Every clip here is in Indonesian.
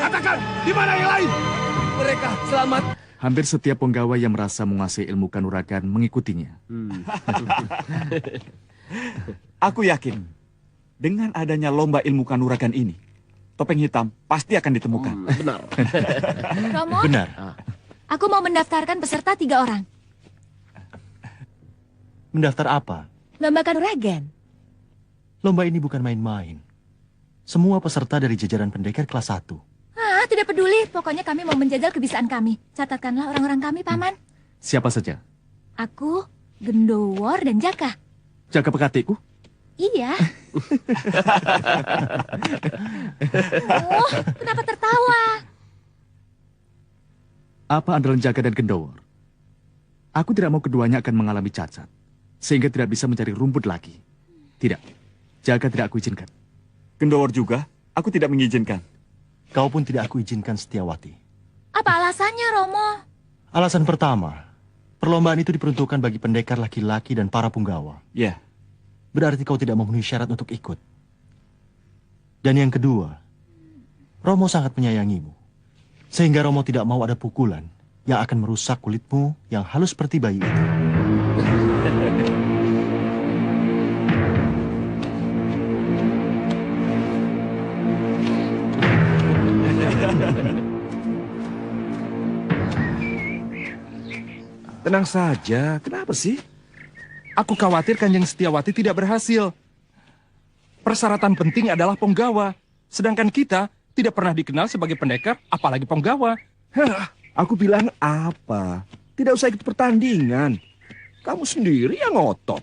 Katakan, di mana yang lain? Mereka selamat. Hampir setiap penggawa yang merasa menguasai ilmu kanuragan mengikutinya. Aku yakin, dengan adanya lomba ilmu kanuragan ini, topeng hitam pasti akan ditemukan. Benar. Romo, Benar. aku mau mendaftarkan peserta 3 orang. Mendaftar apa? Lomba kanuragan. Lomba ini bukan main-main. Semua peserta dari jajaran pendekar kelas 1. Ah, tidak peduli. Pokoknya kami mau menjajal kebisaan kami. Catatkanlah orang-orang kami, Paman. Siapa saja? Aku, Gendowor, dan Jaka. Jaka pekatikku? Iya. Oh, kenapa tertawa? Apa andalan Jaka dan Gendowor? Aku tidak mau keduanya akan mengalami cacat, sehingga tidak bisa mencari rumput lagi. Tidak, Jaka tidak aku izinkan. Gendowor juga, aku tidak mengizinkan. Kau pun tidak aku izinkan, Setiawati. Apa alasannya, Romo? Alasan pertama, perlombaan itu diperuntukkan bagi pendekar laki-laki dan para punggawa. Ya. Berarti kau tidak memenuhi syarat untuk ikut. Dan yang kedua, Romo sangat menyayangimu. Sehingga Romo tidak mau ada pukulan yang akan merusak kulitmu yang halus seperti bayi itu. Tenang saja, kenapa sih? Aku khawatir Kanjeng Setiawati tidak berhasil. Persyaratan penting adalah penggawa. Sedangkan kita tidak pernah dikenal sebagai pendekar, apalagi penggawa. Aku bilang apa? Tidak usah ikut pertandingan. Kamu sendiri yang ngotot.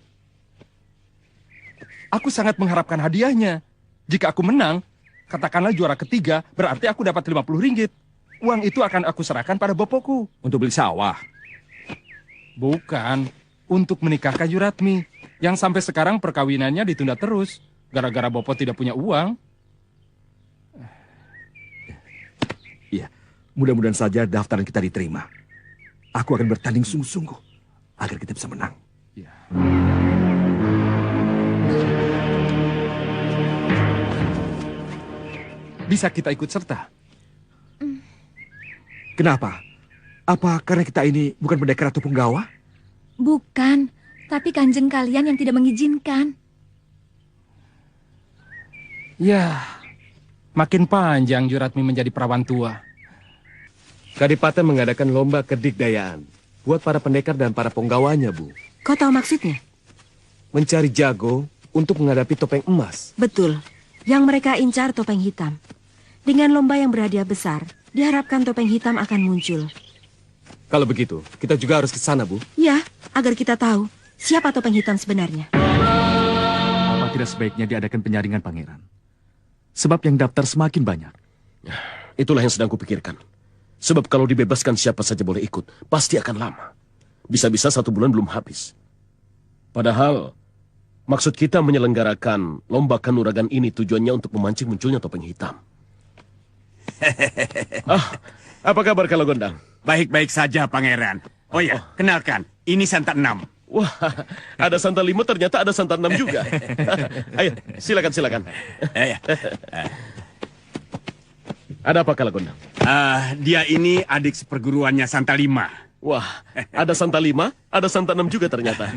Aku sangat mengharapkan hadiahnya. Jika aku menang, katakanlah juara ketiga, berarti aku dapat 50 ringgit. Uang itu akan aku serahkan pada bopoku. Untuk beli sawah? Bukan, untuk menikahkan Yuratmi. Yang sampai sekarang perkawinannya ditunda terus. Gara-gara bopo tidak punya uang. Mudah-mudahan saja daftaran kita diterima. Aku akan bertanding sungguh-sungguh agar kita bisa menang. Ya. Bisa kita ikut serta? Kenapa? Apa karena kita ini bukan pendekar atau penggawa? Bukan, tapi kanjeng kalian yang tidak mengizinkan. Ya, makin panjang Juratmi menjadi perawan tua. Kadipaten mengadakan lomba kedikdayaan buat para pendekar dan para penggawanya, Bu. Kau tahu maksudnya? Mencari jago untuk menghadapi topeng emas. Betul. Yang mereka incar topeng hitam. Dengan lomba yang berhadiah besar, diharapkan topeng hitam akan muncul. Kalau begitu, kita juga harus ke sana, Bu. Ya, agar kita tahu siapa topeng hitam sebenarnya. Apa tidak sebaiknya diadakan penyaringan, Pangeran? Sebab yang daftar semakin banyak. Itulah yang sedang kupikirkan. Sebab kalau dibebaskan siapa saja boleh ikut, pasti akan lama. Bisa-bisa 1 bulan belum habis. Padahal, maksud kita menyelenggarakan lomba kanuragan ini tujuannya untuk memancing munculnya topeng hitam. Apa kabar kalau Gondang? Baik-baik saja, Pangeran. Oh ya, kenalkan, ini Santan 6. Wah, ada Santan 5, ternyata ada Santan 6 juga. Ayo, silakan. Ada apa kalau Gondang? Dia ini adik seperguruannya Santan 5. Wah, ada Santan 5, ada Santan 6 juga ternyata.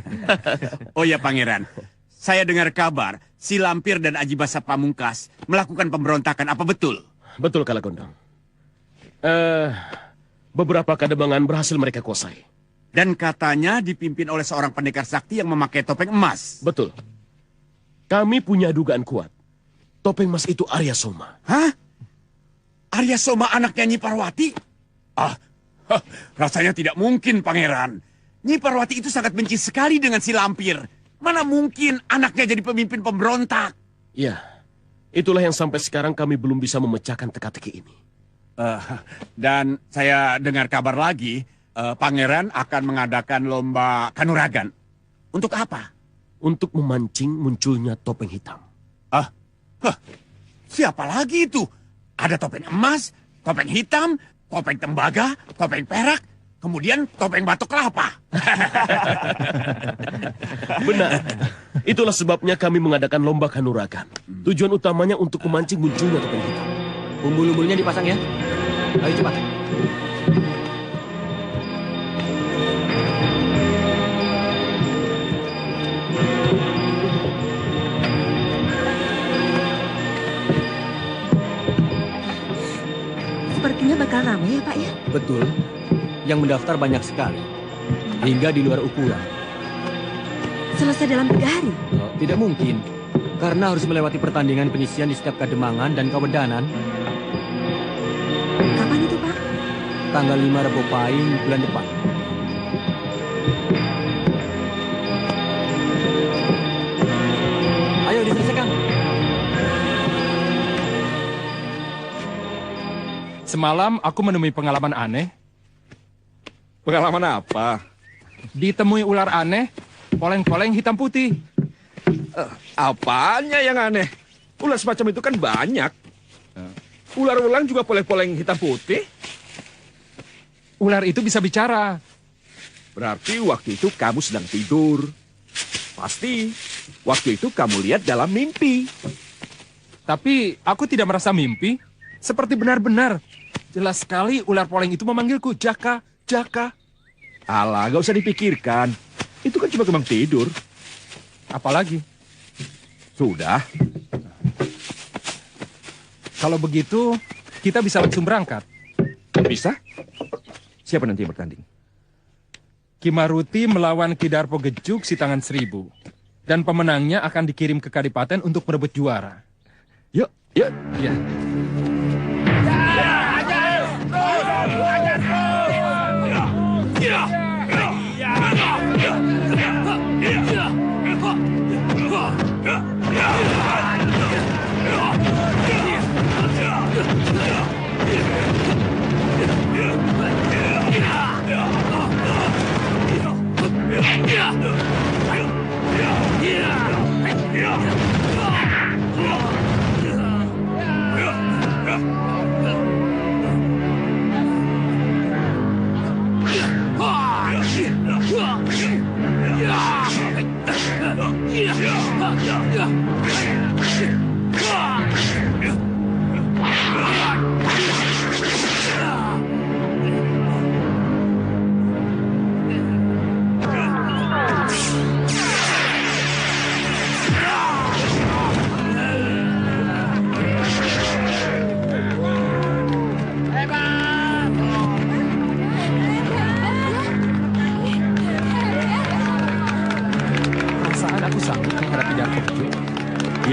Oh ya, Pangeran. Saya dengar kabar si Lampir dan Aji Basa Pamungkas melakukan pemberontakan. Apa betul? Betul kalau Gondang. Beberapa kademangan berhasil mereka kuasai. Dan katanya dipimpin oleh seorang pendekar sakti yang memakai topeng emas. Betul. Kami punya dugaan kuat. Topeng emas itu Arya Soma. Hah? Arya Soma anaknya Nyi Parwati? Rasanya tidak mungkin, Pangeran. Nyi Parwati itu sangat benci sekali dengan si Lampir. Mana mungkin anaknya jadi pemimpin pemberontak? Ya, itulah yang sampai sekarang kami belum bisa memecahkan teka-teki ini. Dan saya dengar kabar lagi, Pangeran akan mengadakan lomba kanuragan. Untuk apa? Untuk memancing munculnya topeng hitam. Siapa lagi itu? Ada topeng emas, topeng hitam, topeng tembaga, topeng perak, kemudian topeng batok kelapa. Benar. Itulah sebabnya kami mengadakan lomba kanuragan. Tujuan utamanya untuk memancing munculnya topeng hitam. Umbul-umbulnya dipasang ya. Ayo cepat. Sepertinya bakal ramai ya, Pak ya? Betul. Yang mendaftar banyak sekali. Hingga di luar ukuran. Selesai dalam 3 hari? Tidak mungkin. Karena harus melewati pertandingan penyisian di setiap kademangan dan kawedanan. Kapan itu, Pak? Tanggal 5 Rebo Pahing bulan depan. Ayo diselesaikan. Semalam aku menemui pengalaman aneh. Pengalaman apa? Ditemui ular aneh, poleng-poleng hitam putih. Apanya yang aneh? Ular semacam itu kan banyak. Ular-ular juga poleng-poleng hitam putih. Ular itu bisa bicara. Berarti waktu itu kamu sedang tidur. Pasti waktu itu kamu lihat dalam mimpi. Tapi aku tidak merasa mimpi. Seperti benar-benar. Jelas sekali ular poleng itu memanggilku, Jaka, Jaka. Alah, gak usah dipikirkan. Itu kan cuma kembang tidur. Apalagi? Sudah. Kalau begitu, kita bisa langsung berangkat. Bisa? Siapa nanti yang bertanding? Kimaruti melawan Kidarpo Gejuk si tangan 1000. Dan pemenangnya akan dikirim ke Kadipaten untuk merebut juara. Yuk, yuk. Ya.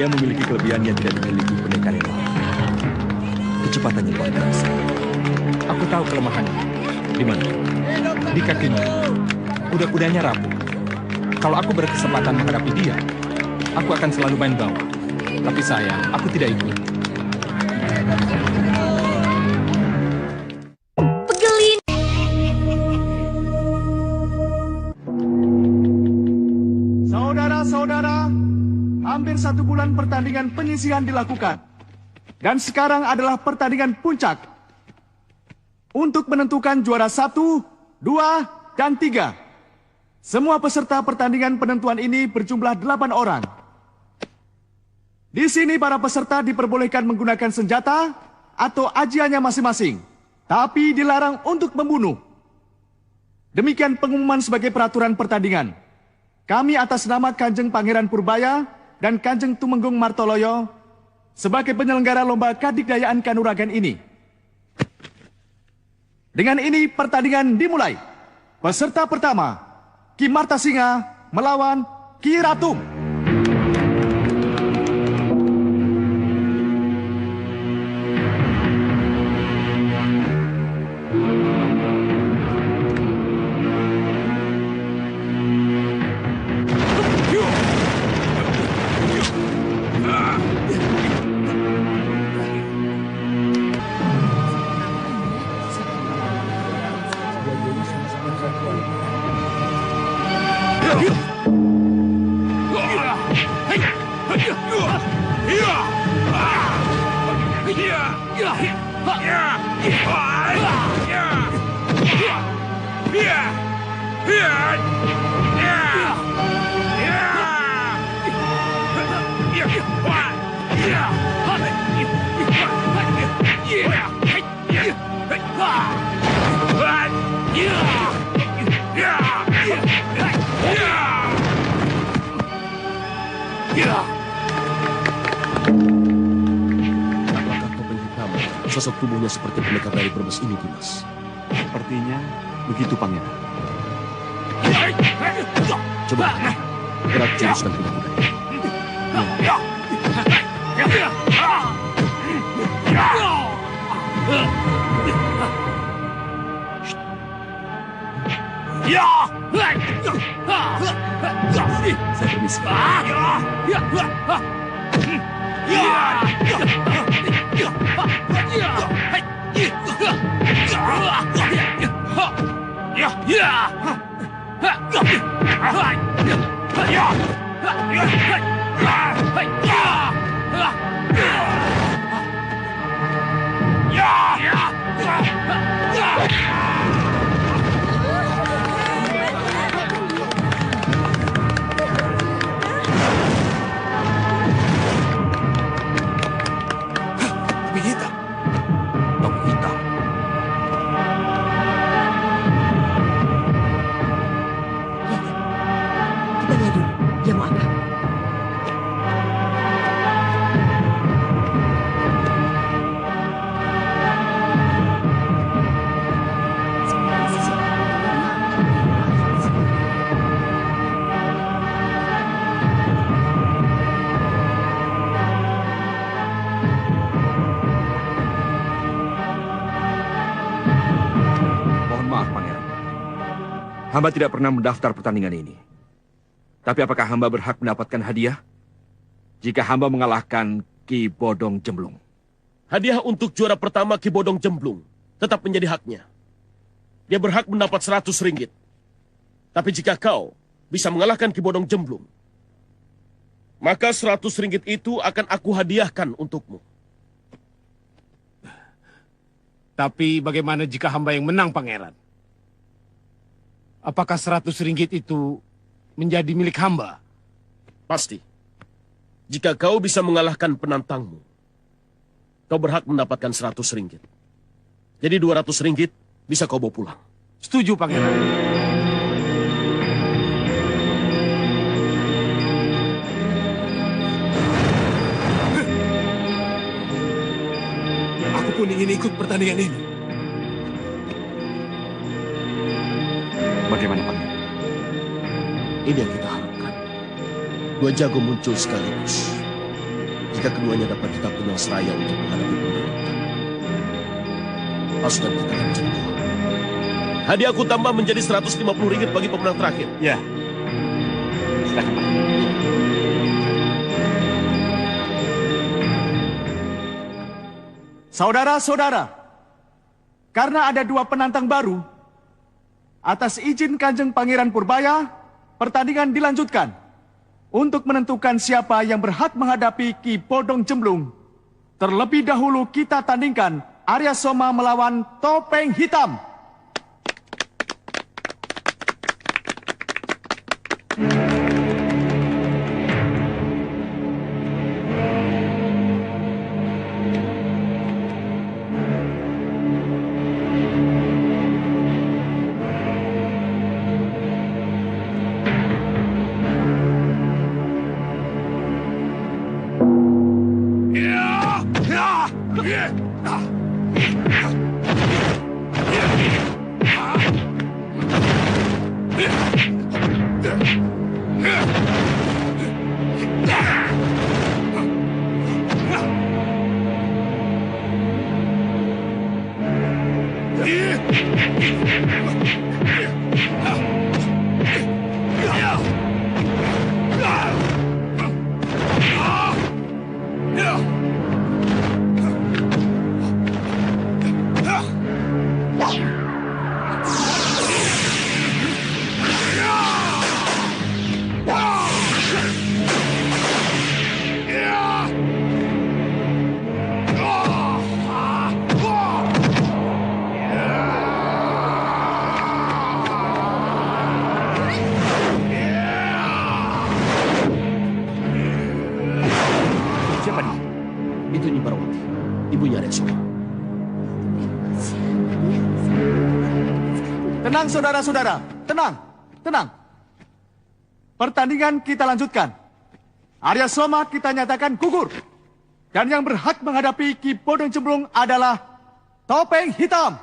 Dia memiliki kelebihan yang tidak dimiliki pendekar yang lain. Kecepatannya luar biasa. Aku tahu kelemahannya. Di mana? Di kakinya. Kuda-kudanya rapuh. Kalau aku berkesempatan menghadapi dia, aku akan selalu main bawah. Tapi sayang, aku tidak ikut. Pegelin. Saudara-saudara, hampir 1 bulan pertandingan penyisihan dilakukan. Dan sekarang adalah pertandingan puncak. Untuk menentukan juara 1, 2, dan 3. Semua peserta pertandingan penentuan ini berjumlah 8 orang. Di sini para peserta diperbolehkan menggunakan senjata atau ajiannya masing-masing. Tapi dilarang untuk membunuh. Demikian pengumuman sebagai peraturan pertandingan. Kami atas nama Kanjeng Pangeran Purbaya dan Kanjeng Tumenggung Martoloyo sebagai penyelenggara lomba Kadigdayaan Kanuragan ini. Dengan ini pertandingan dimulai. Peserta pertama, Ki Martasinga melawan Ki Ratung. Apakah topeng hitam sosok tubuhnya seperti pendekar dari Brebes ini, Dimas? Sepertinya begitu, Pangeran. Coba gerak juruskan kuda-kuda. Saya permisi. Kita lihat dulu, dia mau apa? Mohon maaf, Pangeran. Hamba tidak pernah mendaftar pertandingan ini. Tapi apakah hamba berhak mendapatkan hadiah jika hamba mengalahkan Ki Bodong Jemblung? Hadiah untuk juara pertama Ki Bodong Jemblung tetap menjadi haknya. Dia berhak mendapat 100 ringgit. Tapi jika kau bisa mengalahkan Ki Bodong Jemblung, maka 100 ringgit itu akan aku hadiahkan untukmu. Tapi bagaimana jika hamba yang menang, Pangeran? Apakah 100 ringgit itu menjadi milik hamba? Pasti. Jika kau bisa mengalahkan penantangmu, kau berhak mendapatkan 100 ringgit. Jadi 200 ringgit bisa kau bawa pulang. Setuju, Pangeran. Aku pun ingin ikut pertandingan ini. Bagaimana, Pangeran? Ini yang kita harapkan. Dua jago muncul sekaligus. jika keduanya dapat kita punya seraya untuk menghadapi penduduk. Pasukan kita akan jatuh. Hadiahku tambah menjadi 150 ringgit bagi pemenang terakhir. Ya. Silakan, Pak. Saudara-saudara, karena ada dua penantang baru, atas izin Kanjeng Pangeran Purbaya, pertandingan dilanjutkan untuk menentukan siapa yang berhak menghadapi Ki Bodong Jemblung. Terlebih dahulu kita tandingkan Arya Soma melawan Topeng Hitam. Tenang saudara-saudara, tenang, tenang. Pertandingan kita lanjutkan. Arya Soma kita nyatakan gugur. Dan yang berhak menghadapi Ki Bodong Jemblung adalah Topeng Hitam.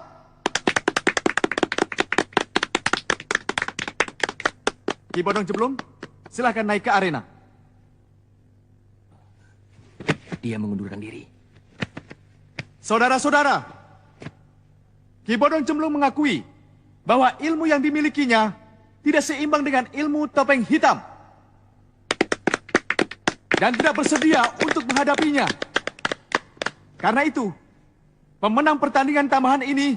Ki Bodong Jemblung, silahkan naik ke arena. Dia mengundurkan diri. Saudara-saudara, Ki Bodong Jemblung mengakui bahwa ilmu yang dimilikinya tidak seimbang dengan ilmu Topeng Hitam dan tidak bersedia untuk menghadapinya. Karena itu, pemenang pertandingan tambahan ini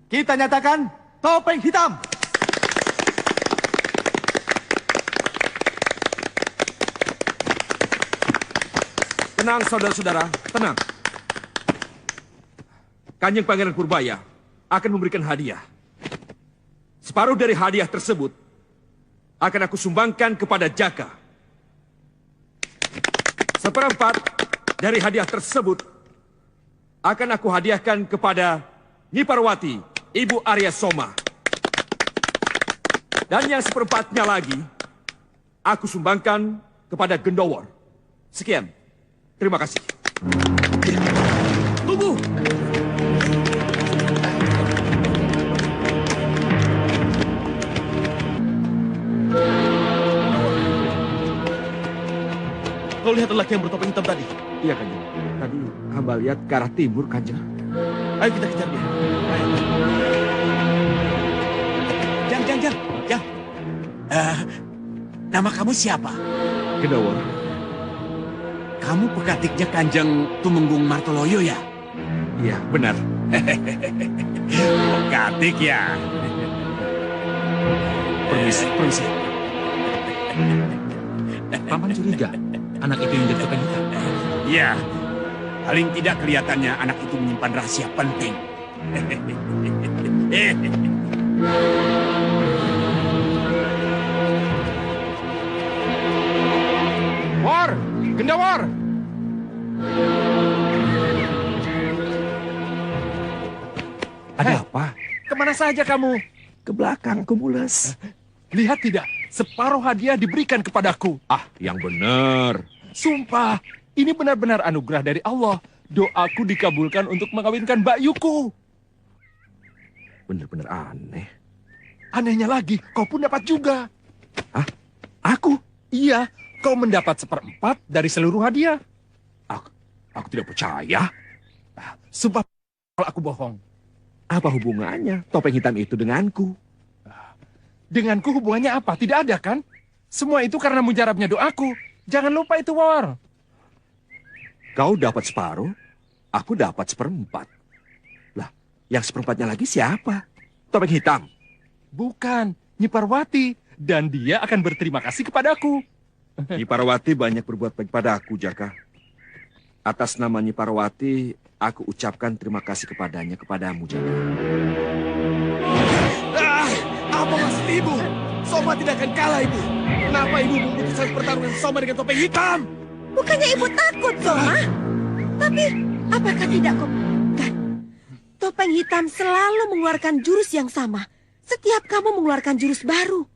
kita nyatakan Topeng Hitam. Tenang saudara-saudara, tenang. Kanjeng Pangeran Purbaya akan memberikan hadiah. Separuh dari hadiah tersebut akan aku sumbangkan kepada Jaka. Seperempat dari hadiah tersebut akan aku hadiahkan kepada Nyi Parwati, Ibu Arya Soma. Dan yang seperempatnya lagi aku sumbangkan kepada Gendowor. Sekian. Terima kasih. Tunggu! Kau lihat lelaki yang bertopeng hitam tadi? Iya, Kanjeng. Tadi hamba lihat ke arah timur, Kanjeng. Ayo kita kejar dia. Jang. Nama kamu siapa? Gendowor. Kamu pekatiknya Kanjeng Tumenggung Martoloyo ya? Iya, benar. Pekatik ya? Permisi. Paman curiga anak itu yang jadi topeng hitam? Iya. Paling tidak kelihatannya anak itu menyimpan rahasia penting. War! Gendawar! Ada apa? Kemana saja kamu? Ke belakang, aku mules. Lihat tidak, separuh hadiah diberikan kepadaku. Ah, yang benar. Sumpah, ini benar-benar anugerah dari Allah. Doaku dikabulkan untuk mengawinkan Mbak Yuku. Benar-benar aneh. Anehnya lagi, kau pun dapat juga. Hah? Aku? Iya, kau mendapat 1/4 dari seluruh hadiah. Aku tidak percaya. Sumpah kalau aku bohong. Apa hubungannya topeng hitam itu denganku? Denganku hubungannya apa? Tidak ada kan? Semua itu karena mujarabnya doaku. Jangan lupa itu, War. Kau dapat separuh, aku dapat seperempat. Lah, yang seperempatnya lagi siapa? Topeng hitam? Bukan, Nyi Parwati. Dan dia akan berterima kasih kepadaku. Nyi Parwati banyak berbuat baik padaku, Jaka. Atas nama Nyi Parwati, aku ucapkan terima kasih kepadamu, Jaka. Apa maksud ibu? Soma tidak akan kalah, ibu. Kenapa ibu memutuskan pertarungan Soma dengan topeng hitam? Bukannya ibu takut, Soma? Tapi, apakah tidak kau kan? Topeng hitam selalu mengeluarkan jurus yang sama. Setiap kamu mengeluarkan jurus baru.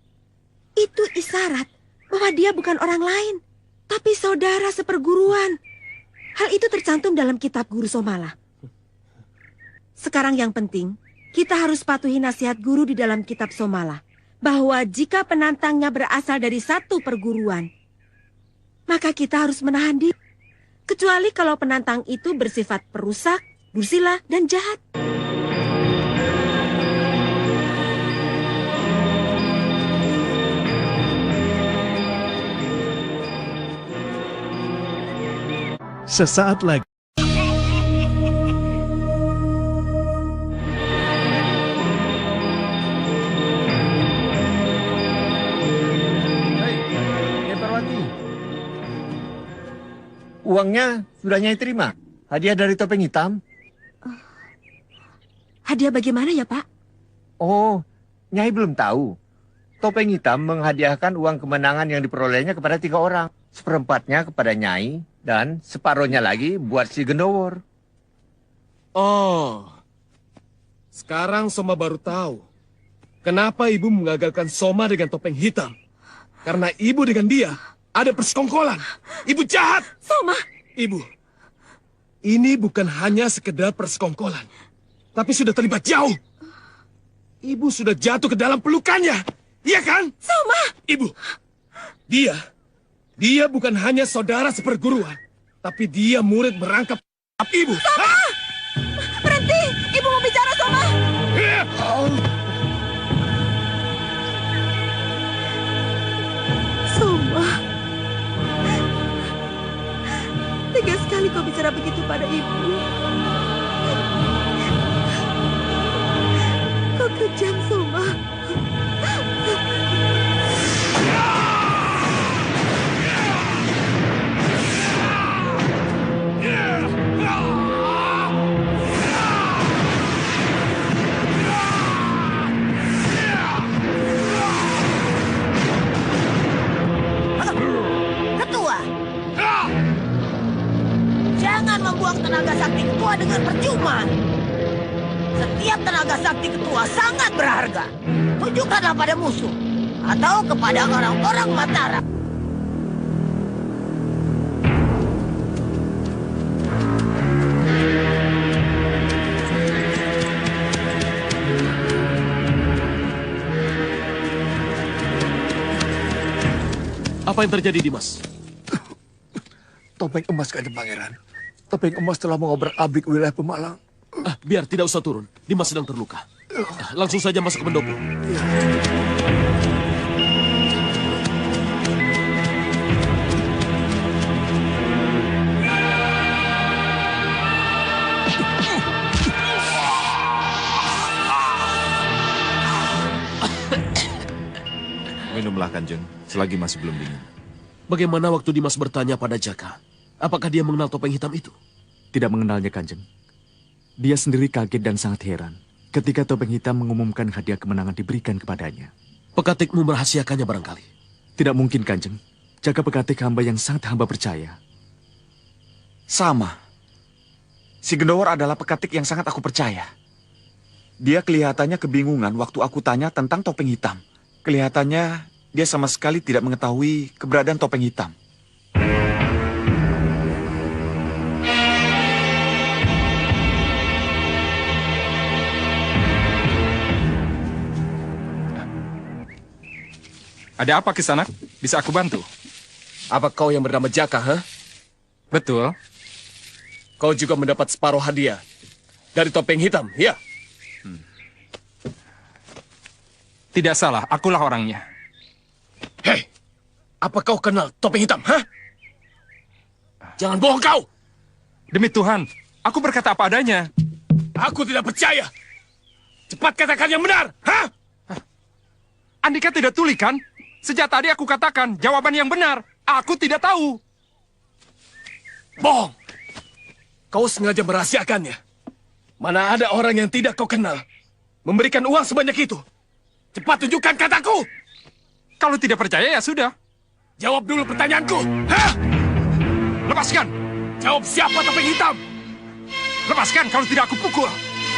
Itu isyarat bahwa dia bukan orang lain, tapi saudara seperguruan. Hal itu tercantum dalam kitab Guru Somala. Sekarang yang penting, kita harus patuhi nasihat guru di dalam kitab Somala, bahwa jika penantangnya berasal dari satu perguruan, maka kita harus menahan diri. Kecuali kalau penantang itu bersifat perusak, dursila, dan jahat. Sesaat lagi. Uangnya sudah Nyai terima. Hadiah dari topeng hitam. Hadiah bagaimana ya, Pak? Oh, Nyai belum tahu. Topeng hitam menghadiahkan uang kemenangan yang diperolehnya kepada 3 orang. Seperempatnya kepada Nyai dan separuhnya lagi buat si Gendowor. Oh, sekarang Soma baru tahu kenapa ibu mengagalkan Soma dengan topeng hitam. Karena ibu dengan dia ada persekongkolan. Ibu jahat. Soma. Ibu, ini bukan hanya sekedar persekongkolan, tapi sudah terlibat jauh. Ibu sudah jatuh ke dalam pelukannya. Iya kan? Soma. Ibu, dia bukan hanya saudara seperguruan, tapi dia murid merangkap ibu. Soma! Berhenti! Ibu mau bicara, Soma! Soma. Tega sekali kau bicara begitu pada ibu. Kau kejam, Soma. Ketua, jangan membuang tenaga sakti ketua dengan percuma. Setiap tenaga sakti ketua sangat berharga. Tunjukkanlah pada musuh atau kepada orang-orang Mataram. Apa yang terjadi, Dimas? Topeng emas, Kanjeng Pangeran. Topeng emas telah mengobrak-abrik wilayah Pemalang. Biar tidak usah turun. Dimas sedang terluka. Langsung saja masuk ke pendopo. Minumlah, Kanjeng, selagi masih belum dingin. Bagaimana waktu Dimas bertanya pada Jaka? Apakah dia mengenal topeng hitam itu? Tidak mengenalnya, Kanjeng. Dia sendiri kaget dan sangat heran ketika topeng hitam mengumumkan hadiah kemenangan diberikan kepadanya. Pekatikmu merahasiakannya barangkali. Tidak mungkin, Kanjeng. Jaka Pekatik hamba yang sangat hamba percaya. Sama. Si Gendowor adalah pekatik yang sangat aku percaya. Dia kelihatannya kebingungan waktu aku tanya tentang topeng hitam. Kelihatannya dia sama sekali tidak mengetahui keberadaan topeng hitam. Ada apa, Kisanak? Bisa aku bantu? Apa kau yang bernama Jaka, ha? Betul. Kau juga mendapat separuh hadiah dari topeng hitam, ya? Tidak salah, akulah orangnya. Hei, apa kau kenal topeng hitam, hah? Jangan bohong kau! Demi Tuhan, aku berkata apa adanya. Aku tidak percaya. Cepat katakan yang benar, hah? Andika tidak tuli kan? Sejak tadi aku katakan jawaban yang benar. Aku tidak tahu. Bohong! Kau sengaja merahasiakannya. Mana ada orang yang tidak kau kenal memberikan uang sebanyak itu. Cepat tunjukkan kataku! Kalau tidak percaya ya sudah. Jawab dulu pertanyaanku. Hah? Lepaskan! Jawab siapa topeng hitam? Lepaskan kalau tidak aku pukul.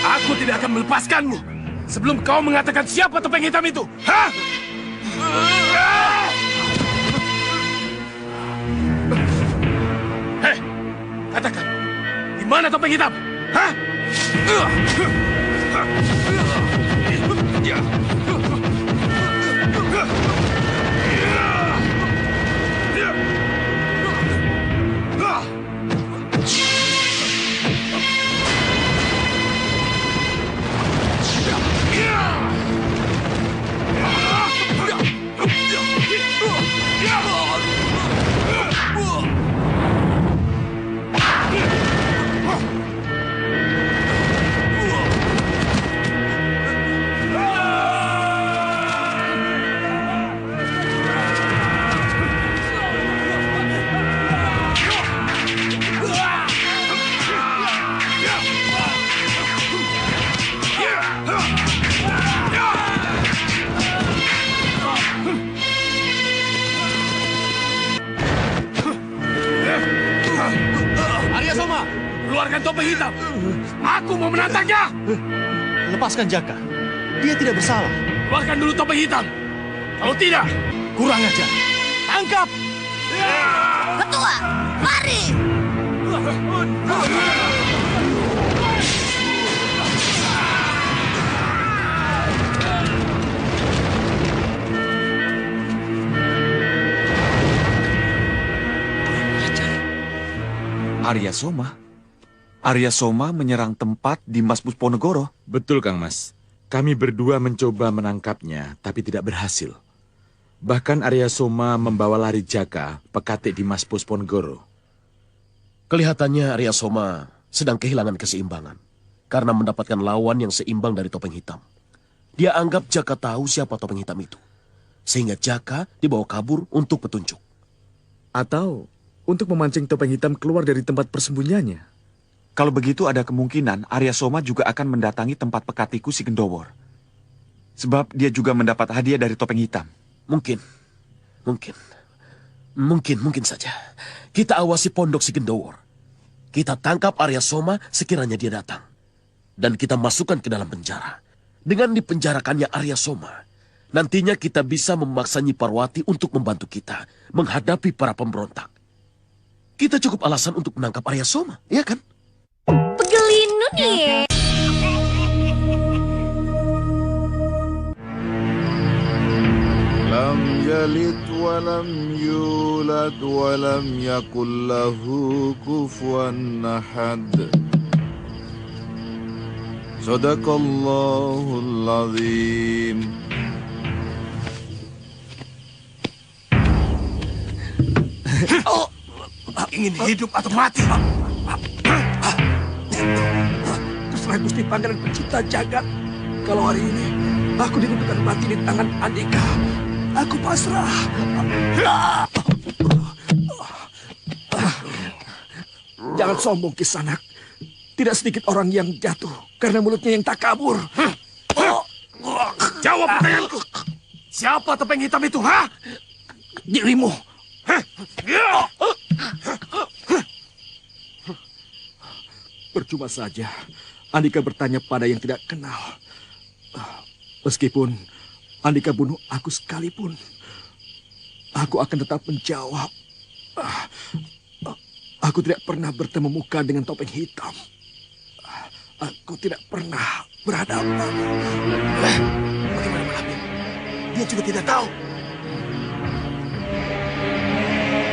Aku tidak akan melepaskanmu sebelum kau mengatakan siapa topeng hitam itu. Hah? Hei, katakan. Di mana topeng hitam? Hah? Keluarkan topeng hitam. Aku mau menantangnya. Lepaskan Jaka. Dia tidak bersalah. Keluarkan dulu topeng hitam. Kalau tidak, kurang ajar. Tangkap! Ketua, mari! Arya Soma? Arya Soma menyerang tempat di Mas Pusponegoro? Betul, Kang Mas. Kami berdua mencoba menangkapnya, tapi tidak berhasil. Bahkan Arya Soma membawa lari Jaka, pekatik di Mas Pusponegoro. Kelihatannya Arya Soma sedang kehilangan keseimbangan karena mendapatkan lawan yang seimbang dari topeng hitam. Dia anggap Jaka tahu siapa topeng hitam itu, sehingga Jaka dibawa kabur untuk petunjuk. Atau untuk memancing topeng hitam keluar dari tempat persembunyiannya. Kalau begitu ada kemungkinan Arya Soma juga akan mendatangi tempat pekatiku si Gendowor. Sebab dia juga mendapat hadiah dari topeng hitam. Mungkin saja. Kita awasi pondok si Gendowor. Kita tangkap Arya Soma sekiranya dia datang. Dan kita masukkan ke dalam penjara. Dengan dipenjarakannya Arya Soma, nantinya kita bisa memaksa Nyi Parwati untuk membantu kita menghadapi para pemberontak. Kita cukup alasan untuk menangkap Arya Soma, ya kan? Pegelinu nih. Lam yalid wa lam yulad wa lam yakul lahu kufuwan ahad. Sadaqallahul azim. Ingin hidup atau mati? Terserah Gusti Pangeran Pencipta Jagat. Kalau hari ini aku ditentukan mati di tangan Andika, aku pasrah. Jangan sombong, Kisanak. Tidak sedikit orang yang jatuh karena mulutnya yang tak kabur. Jawab pertanyaanku. Siapa topeng hitam itu, ha? Dirimu. Percuma saja Andika bertanya pada yang tidak kenal. Meskipun Andika bunuh aku sekalipun, aku akan tetap menjawab. Aku tidak pernah bertemu muka dengan topeng hitam. Aku tidak pernah berhadapan. Bagaimana Malabim? Dia juga tidak tahu.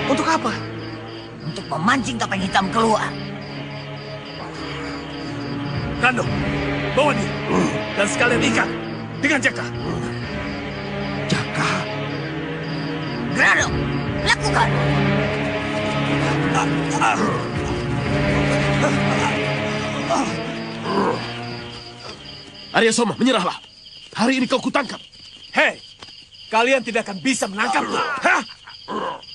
Untuk apa? Untuk memancing topeng hitam keluar. Rando, bawa dia. Dan sekalian ikat dengan Jaka. Jaka? Grano, lakukan. Arya Soma, menyerahlah. Hari ini kau kutangkap. Hei, kalian tidak akan bisa menangkapku.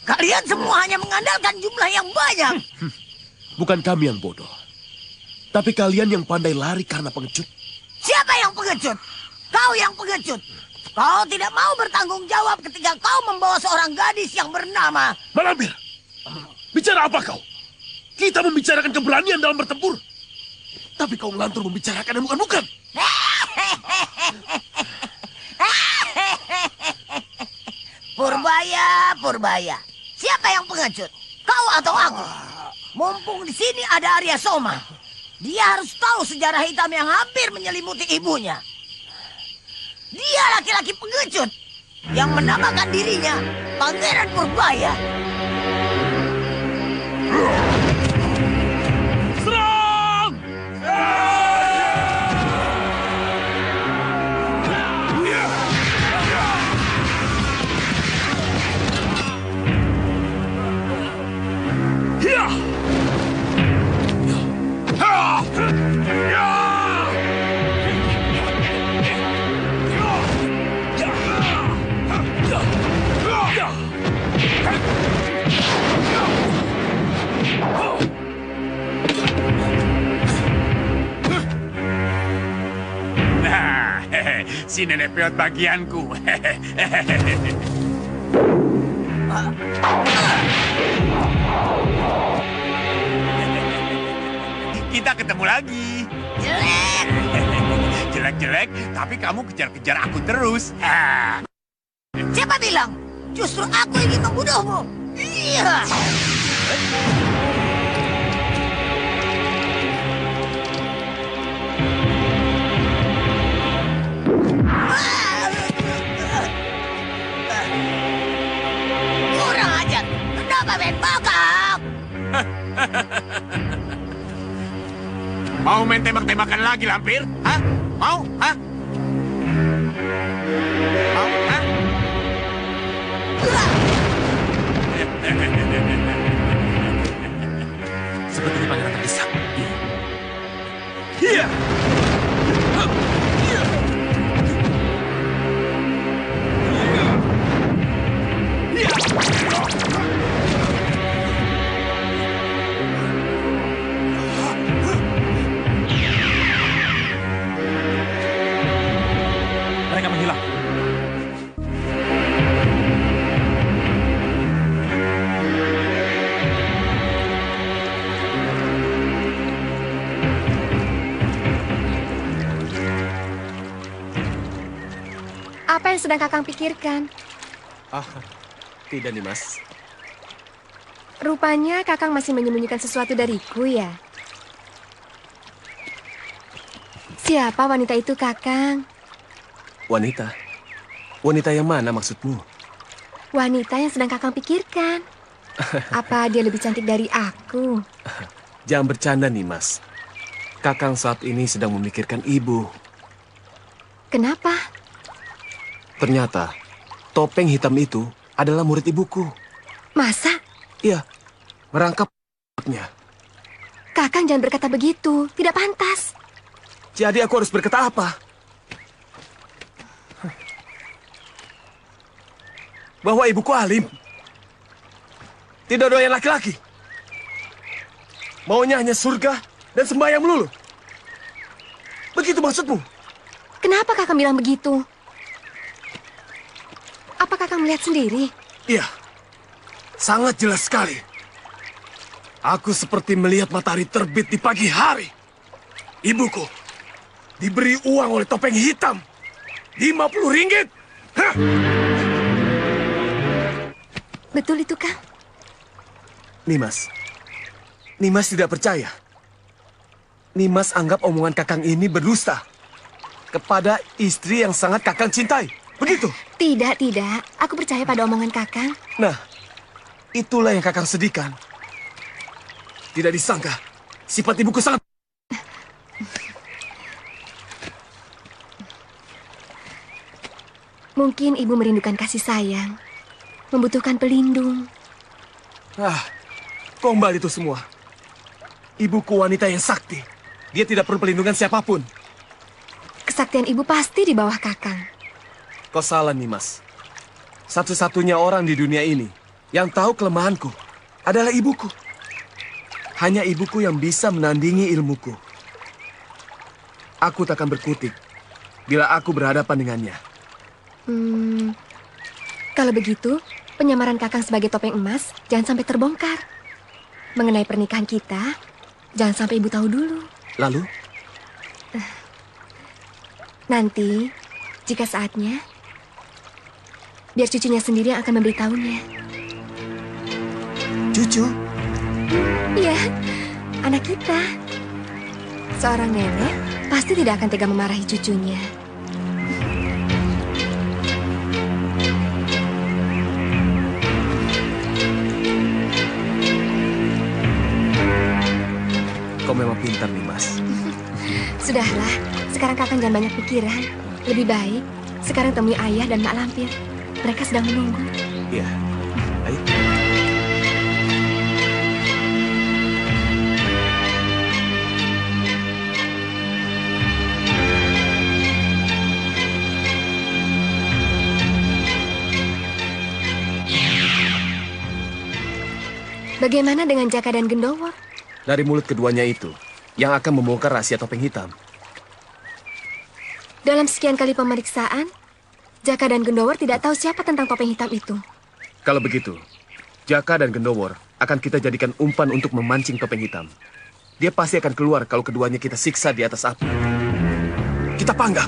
Kalian semua hanya mengandalkan jumlah yang banyak. Bukan kami yang bodoh. Tapi kalian yang pandai lari karena pengecut. Siapa yang pengecut? Kau yang pengecut. Kau tidak mau bertanggung jawab ketika kau membawa seorang gadis yang bernama... Malampir, bicara apa kau? Kita membicarakan keberanian dalam bertempur. Tapi kau ngelantur membicarakan yang bukan-bukan. Purbaya. Siapa yang pengecut? Kau atau aku? Mumpung di sini ada Arya Soma. Dia harus tahu sejarah hitam yang hampir menyelimuti ibunya. Dia laki-laki pengecut yang menamakan dirinya Pangeran Purbaya. Serang! Nah, si nenek peot bagianku. Kita ketemu lagi. Jelek-jelek, tapi kamu kejar-kejar aku terus. Siapa bilang? Justru aku ingin membunuhmu. Iya. Kurang ajar. Kenapa main bakap? Mau main tembak-tembakan lagi, Lampir? Hah? Mau? Hah? Mau? Hah? Sepertinya pangeran terdesak. Iya. Mereka menghilang. Apa yang sedang Kakang pikirkan? Tidak nih, Mas. Rupanya Kakang masih menyembunyikan sesuatu dariku ya? Siapa wanita itu, Kakang? Wanita? Wanita yang mana maksudmu? Wanita yang sedang Kakang pikirkan. Apa dia lebih cantik dari aku? Jangan bercanda nih, Mas. Kakang saat ini sedang memikirkan ibu. Kenapa? Ternyata, topeng hitam itu adalah murid ibuku. Masa? Iya, merangkapnya. Kakang jangan berkata begitu, tidak pantas. Jadi aku harus berkata apa? Bahwa ibuku alim. Tidak doyan laki-laki. Maunya hanya surga dan sembahyang melulu. Begitu maksudmu? Kenapa Kakang bilang begitu? Apa Kakang melihat sendiri? Iya, sangat jelas sekali. Aku seperti melihat matahari terbit di pagi hari. Ibuku diberi uang oleh topeng hitam. 50 ringgit. Hah? Betul itu, Kang? Nimas tidak percaya. Nimas anggap omongan Kakang ini berdusta kepada istri yang sangat Kakang cintai. Begitu? Tidak. Aku percaya pada omongan Kakang. Nah, itulah yang Kakang sedihkan. Tidak disangka, sifat ibuku sangat... Mungkin ibu merindukan kasih sayang, membutuhkan pelindung. Gombal itu semua. Ibuku wanita yang sakti. Dia tidak perlu perlindungan siapapun. Kesaktian ibu pasti di bawah Kakang. Kau salah, Nimas. Satu-satunya orang di dunia ini yang tahu kelemahanku adalah ibuku. Hanya ibuku yang bisa menandingi ilmuku. Aku takkan berkutik bila aku berhadapan dengannya. Kalau begitu, penyamaran Kakang sebagai topeng emas jangan sampai terbongkar. Mengenai pernikahan kita, jangan sampai ibu tahu dulu. Lalu? Nanti, jika saatnya, biar cucunya sendiri yang akan memberitahunya. Cucu? Iya, anak kita. Seorang nenek pasti tidak akan tega memarahi cucunya. Kau memang pintar, Nimas. Sudahlah, sekarang Kakang jangan banyak pikiran. Lebih baik, sekarang temui ayah dan Mak Lampir. Mereka sedang menunggu. Iya. Ayo. Bagaimana dengan Jaka dan Gendowor? Dari mulut keduanya itu, yang akan membongkar rahasia topeng hitam. Dalam sekian kali pemeriksaan, Jaka dan Gendowor tidak tahu siapa tentang topeng hitam itu. Kalau begitu, Jaka dan Gendowor akan kita jadikan umpan untuk memancing topeng hitam. Dia pasti akan keluar kalau keduanya kita siksa di atas api. Kita panggang.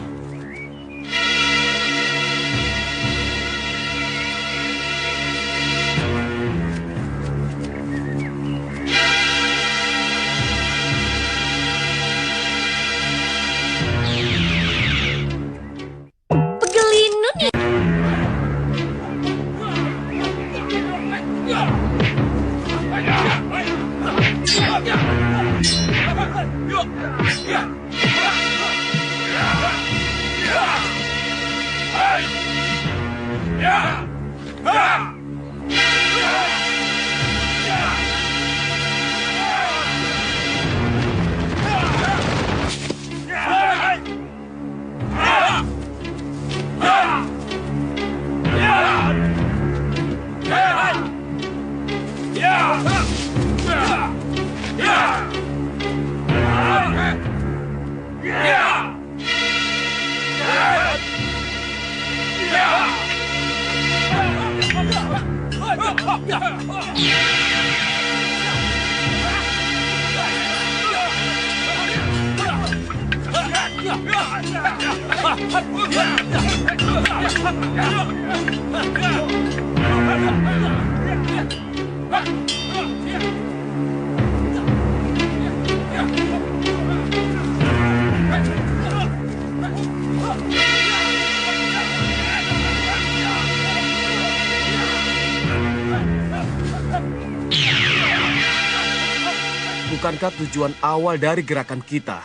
Bukankah tujuan awal dari gerakan kita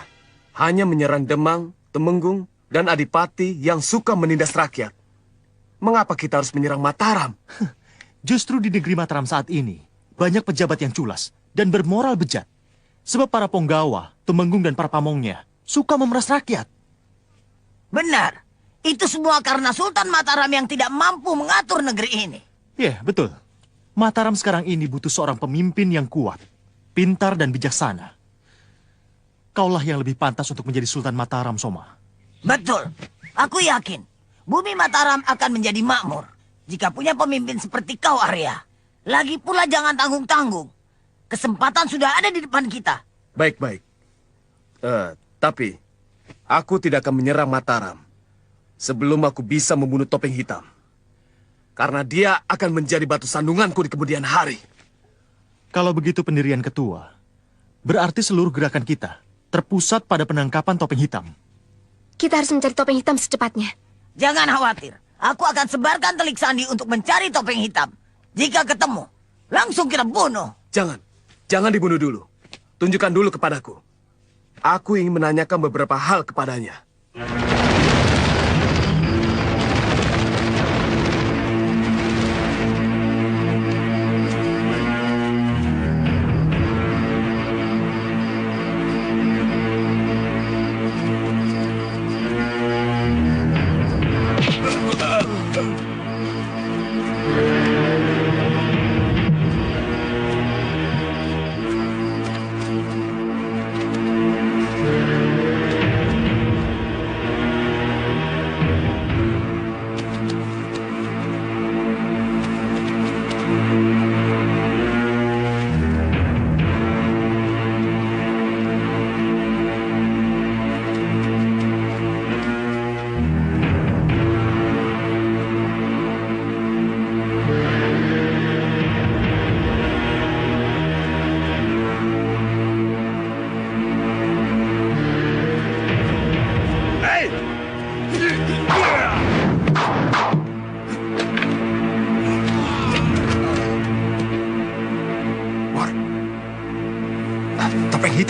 hanya menyerang Demang, Temenggung, dan Adipati yang suka menindas rakyat? Mengapa kita harus menyerang Mataram? Justru di negeri Mataram saat ini, banyak pejabat yang culas dan bermoral bejat. Sebab para Ponggawa, Temenggung, dan para pamongnya suka memeras rakyat. Benar. Itu semua karena Sultan Mataram yang tidak mampu mengatur negeri ini. Ya, betul. Mataram sekarang ini butuh seorang pemimpin yang kuat, pintar dan bijaksana. Kaulah yang lebih pantas untuk menjadi Sultan Mataram, Soma. Betul. Aku yakin bumi Mataram akan menjadi makmur jika punya pemimpin seperti kau, Arya. Lagi pula jangan tanggung-tanggung. Kesempatan sudah ada di depan kita. Baik-baik. Tapi aku tidak akan menyerang Mataram sebelum aku bisa membunuh topeng hitam. Karena dia akan menjadi batu sandunganku di kemudian hari. Kalau begitu pendirian ketua, berarti seluruh gerakan kita terpusat pada penangkapan topeng hitam. Kita harus mencari topeng hitam secepatnya. Jangan khawatir. Aku akan sebarkan telik sandi untuk mencari topeng hitam. Jika ketemu, langsung kita bunuh. Jangan dibunuh dulu. Tunjukkan dulu kepadaku. Aku ingin menanyakan beberapa hal kepadanya.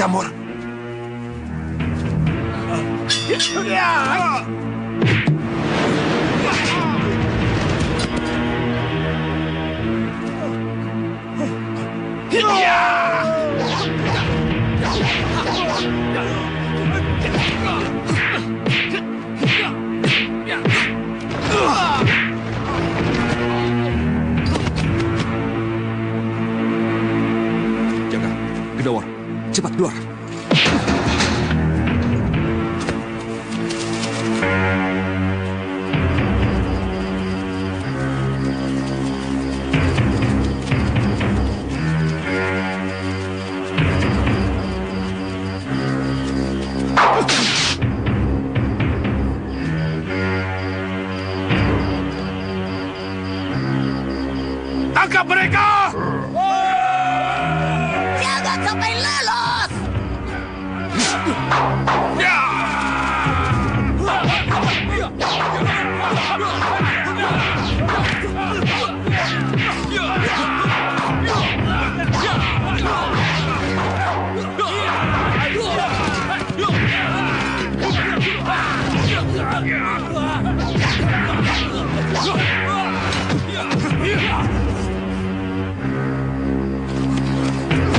Jamur. Jaga, Gendawar, cepat keluar. Tangkap mereka! Jangan sampai lolos!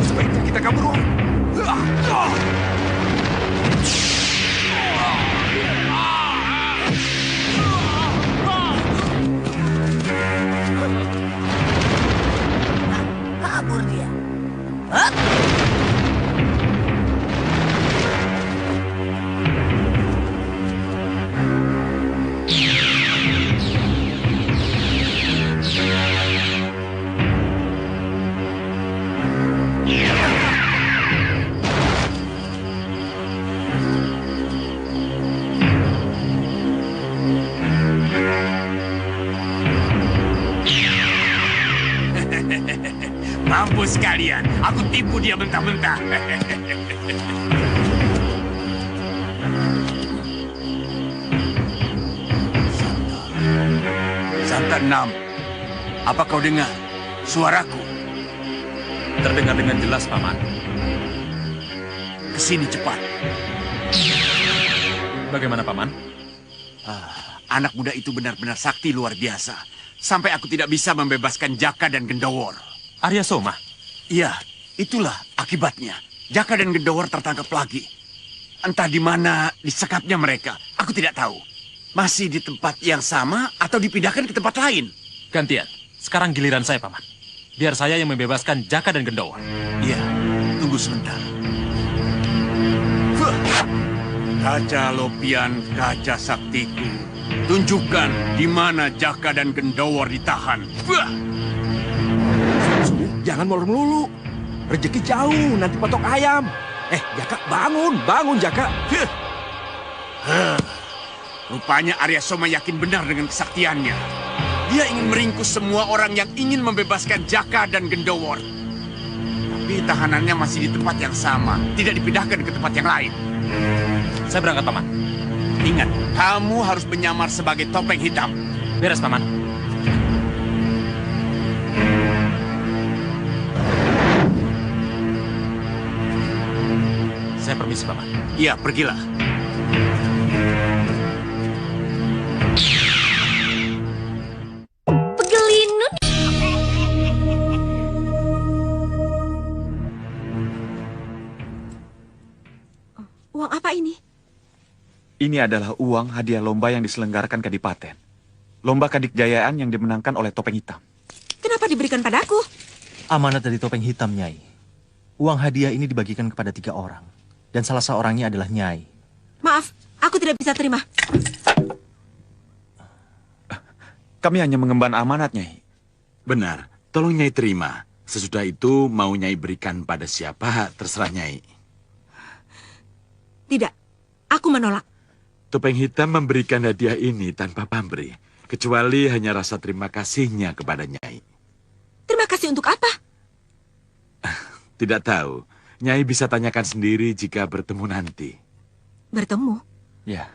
Sebaiknya kita kabur. Kabur dia. Hap! Mampus kalian, aku tipu dia mentah-mentah. Santa 6, apa kau dengar suaraku? Terdengar dengan jelas, Paman. Kesini cepat. Bagaimana, Paman? Anak muda itu benar-benar sakti luar biasa. Sampai aku tidak bisa membebaskan Jaka dan Gendawar. Arya Soma? Iya, itulah akibatnya. Jaka dan Gendawar tertangkap lagi. Entah di mana disekapnya mereka, aku tidak tahu. Masih di tempat yang sama atau dipindahkan ke tempat lain? Gantian, sekarang giliran saya, Paman. Biar saya yang membebaskan Jaka dan Gendawar. Iya, tunggu sebentar. Kaca Lopian, kaca saktiku. Tunjukkan di mana Jaka dan Gendawar ditahan. Jangan molor melulu. Rezeki jauh, nanti patok ayam. Jaka, bangun Jaka. Rupanya Arya Soma yakin benar dengan kesaktiannya. Dia ingin meringkus semua orang yang ingin membebaskan Jaka dan Gendawar. Tapi tahanannya masih di tempat yang sama, tidak dipindahkan ke tempat yang lain. Saya berangkat, Paman. Ingat, kamu harus menyamar sebagai Topeng Hitam. Beres, Paman. Saya permisi, Paman. Iya, pergilah. Pegelinun. Uang apa ini? Ini adalah uang hadiah lomba yang diselenggarakan Kadipaten. Lomba kadikjayaan yang dimenangkan oleh Topeng Hitam. Kenapa diberikan padaku? Amanat dari Topeng Hitam, Nyai. Uang hadiah ini dibagikan kepada 3 orang. Dan salah seorangnya adalah Nyai. Maaf, aku tidak bisa terima. Kami hanya mengemban amanat, Nyai. Benar, tolong Nyai terima. Sesudah itu mau Nyai berikan pada siapa, terserah Nyai. Tidak, aku menolak. Topeng Hitam memberikan hadiah ini tanpa pamrih, kecuali hanya rasa terima kasihnya kepada Nyai. Terima kasih untuk apa? Tidak tahu, Nyai bisa tanyakan sendiri jika bertemu nanti. Bertemu? Ya.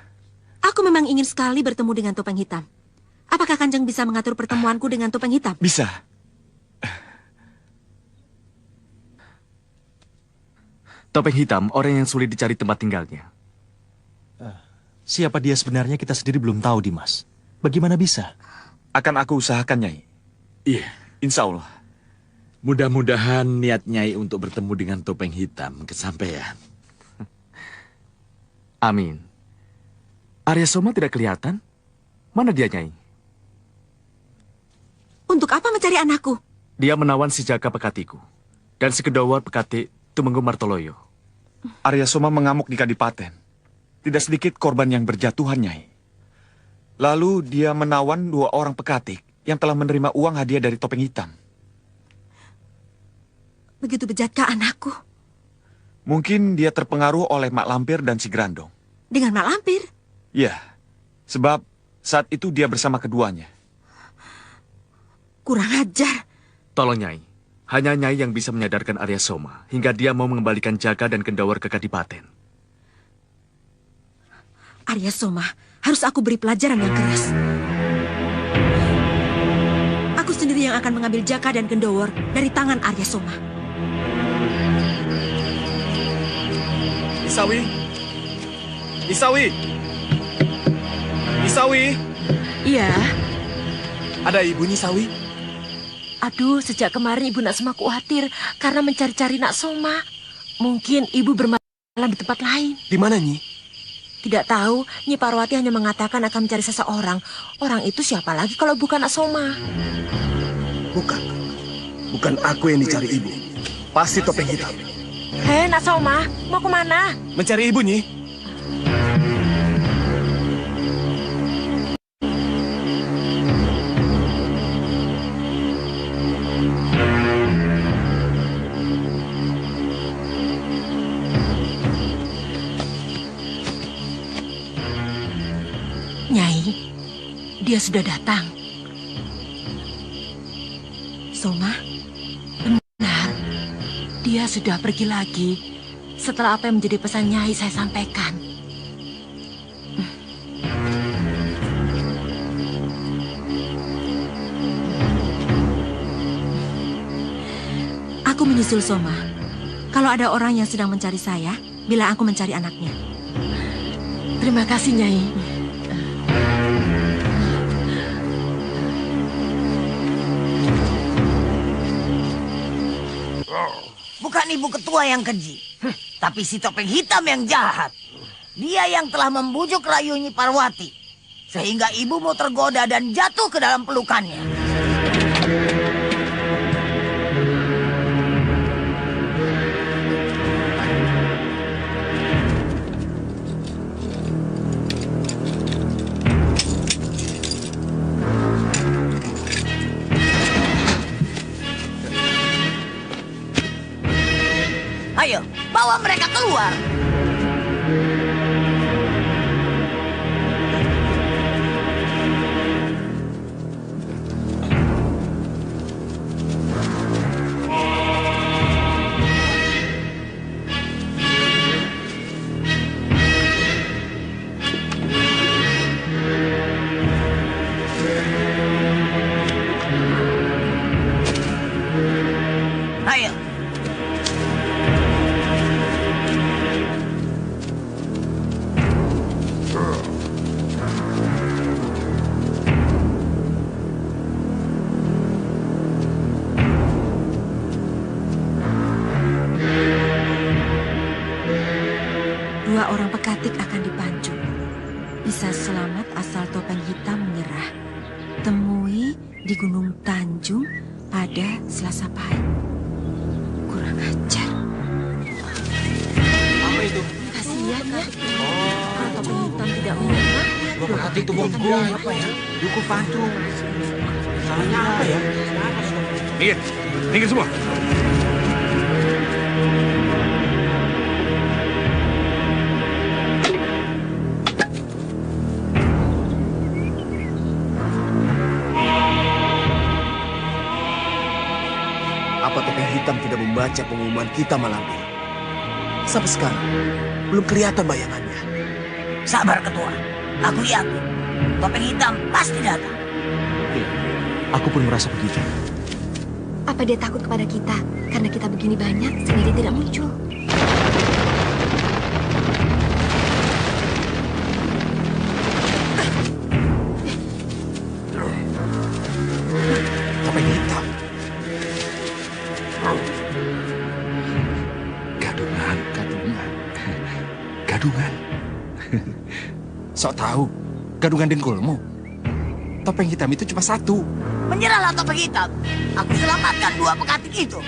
Aku memang ingin sekali bertemu dengan Topeng Hitam. Apakah Kanjeng bisa mengatur pertemuanku dengan Topeng Hitam? Bisa. Topeng Hitam orang yang sulit dicari tempat tinggalnya. Siapa dia sebenarnya kita sendiri belum tahu, Dimas. Bagaimana bisa? Akan aku usahakan, Nyai. Iya. Insya Allah. Mudah-mudahan niat Nyai untuk bertemu dengan Topeng Hitam kesampaian. Amin. Arya Soma tidak kelihatan? Mana dia, Nyai? Untuk apa mencari anakku? Dia menawan si Jaka Pekatiku. Dan si Kedawar Pekati Tumenggung Martoloyo. Arya Soma mengamuk di Kadipaten. Tidak sedikit korban yang berjatuhan, Nyai. Lalu dia menawan 2 orang pekatik yang telah menerima uang hadiah dari Topeng Hitam. Begitu bejatkah anakku? Mungkin dia terpengaruh oleh Mak Lampir dan si Grandong. Dengan Mak Lampir? Ya, sebab saat itu dia bersama keduanya. Kurang ajar. Tolong, Nyai. Hanya Nyai yang bisa menyadarkan Arya Soma hingga dia mau mengembalikan Jaka dan Kendawar ke Kadipaten. Arya Soma, harus aku beri pelajaran yang keras. Aku sendiri yang akan mengambil Jaka dan Gendowor dari tangan Arya Soma. Isawi! Isawi! Isawi! Iya? Ada ibu Nisawi? Aduh, sejak kemarin Ibu Nak Soma khawatir karena mencari-cari Nak Soma. Mungkin Ibu bermalam di tempat lain. Di mana, Nyi? Tidak tahu, Nyi Parwati hanya mengatakan akan mencari seseorang. Orang itu siapa lagi kalau bukan Nak Soma? Bukan aku yang dicari ibu. Pasti Topeng Hitam. Hei, Nak Soma, mau kemana? Mencari ibu, Nyi. Nyai, dia sudah datang. Soma, benar. Dia sudah pergi lagi. Setelah apa yang menjadi pesan Nyai saya sampaikan. Aku menyusul Soma. Kalau ada orang yang sedang mencari saya, bilang aku mencari anaknya. Terima kasih, Nyai. Bukan Ibu Ketua yang keji, tapi si Topeng Hitam yang jahat. Dia yang telah membujuk Rayu Nyi Parwati, sehingga Ibu mau tergoda dan jatuh ke dalam pelukannya. Ayo, bawa mereka keluar. Ayo. Dua orang pekatik akan dipancung. Bisa selamat asal Topeng Hitam menyerah. Temui di Gunung Tanjung pada Selasa pagi. Kurang ajar. Apa itu? Kasihan ya. Kalau Topeng Hitam tidak menyerah, Dua pekatik itu bongku. Apa ya? Duku pancung. Salahnya apa ya? Minggir, minggir semua. Apa Topeng Hitam tidak membaca pengumuman kita, Malampir? Sampai sekarang, belum kelihatan bayangannya. Sabar, Ketua. Aku yakin Topeng Hitam pasti datang. Aku pun merasa begitu. Apa dia takut kepada kita karena kita begini banyak sehingga dia tidak muncul? gadungan. Sok tahu, gadungan dengkulmu. Topeng hitam itu cuma satu. Menyerahlah topeng hitam. Aku selamatkan dua pekatik itu.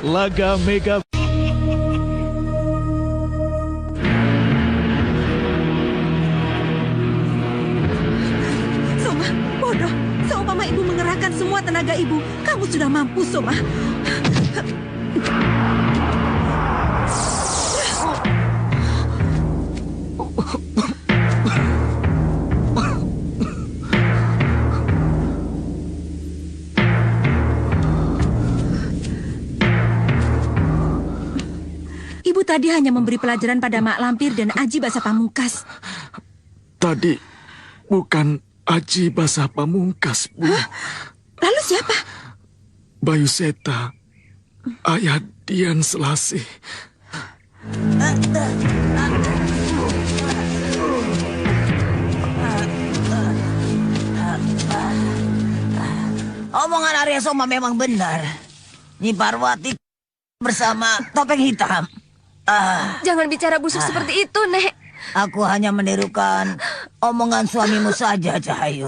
Laga Mega Soma, bodoh. Seumpama ibu mengerahkan semua tenaga ibu, kamu sudah mampu, Soma. Ibu tadi hanya memberi pelajaran pada Mak Lampir dan Aji Basa Pamungkas. Tadi bukan Aji Basa Pamungkas, Bu. Lalu siapa? Bayu Seta, ayah Dian Selasih. Omongan Arya Soma memang benar. Nyi Parwati bersama topeng hitam. Jangan bicara busuk seperti itu, Nek. Aku hanya menirukan omongan suamimu saja, Cahayu.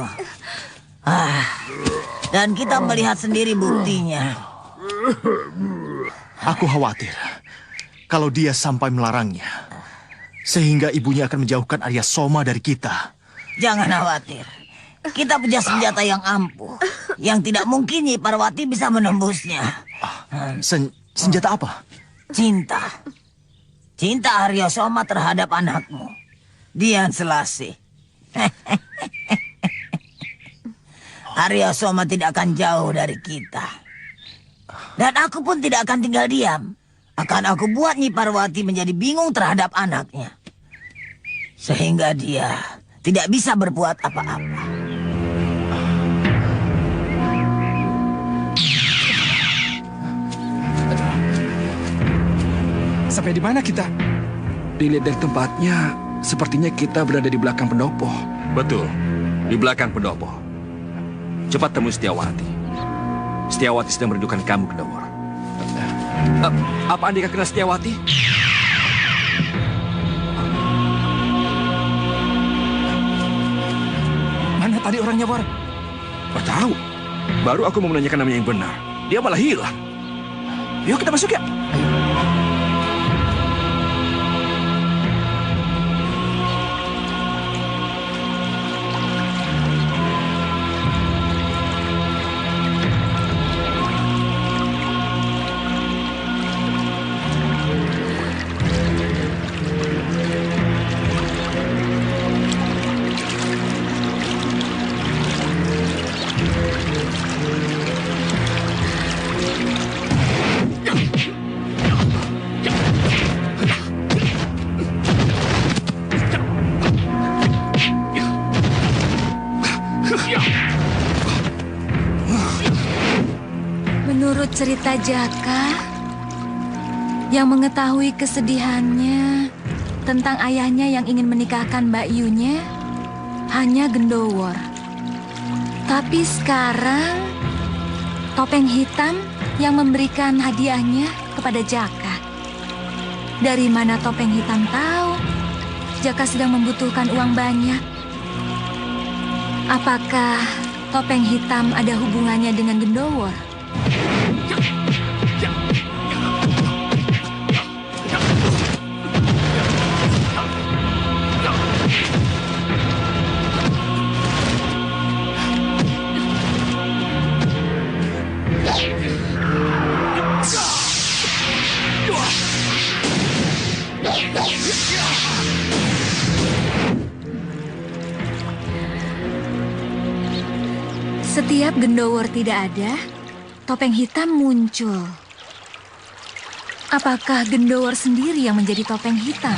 Dan kita melihat sendiri buktinya. Aku khawatir kalau dia sampai melarangnya, sehingga ibunya akan menjauhkan Arya Soma dari kita. Jangan khawatir. Kita punya senjata yang ampuh, yang tidak mungkin Nyi Parwati bisa menembusnya. Senjata apa? Cinta. Cinta Arya Soma terhadap anakmu, Dian Selasih. Arya Soma tidak akan jauh dari kita. Dan aku pun tidak akan tinggal diam. Akan aku buat Nyi Parwati menjadi bingung terhadap anaknya. Sehingga dia tidak bisa berbuat apa-apa. Sampai di mana kita? Dilihat dari tempatnya, sepertinya kita berada di belakang pendopo. Betul, di belakang pendopo. Cepat temui Setiawati. Setiawati sedang merindukan kamu, Gendowor. Apa Andika kenal Setiawati? Mana tadi orangnya, War? Oh, tahu. Baru aku mau menanyakan namanya yang benar. Dia malah hilang. Yuk kita masuk ya. Menurut cerita Jaka, yang mengetahui kesedihannya tentang ayahnya yang ingin menikahkan Mbak Yunya hanya Gendowor. Tapi sekarang topeng hitam yang memberikan hadiahnya kepada Jaka. Dari mana topeng hitam tahu Jaka sedang membutuhkan uang banyak? Apakah Topeng hitam ada hubungannya dengan Gendowor? Setiap Gendowor tidak ada, topeng hitam muncul. Apakah Gendowor sendiri yang menjadi topeng hitam?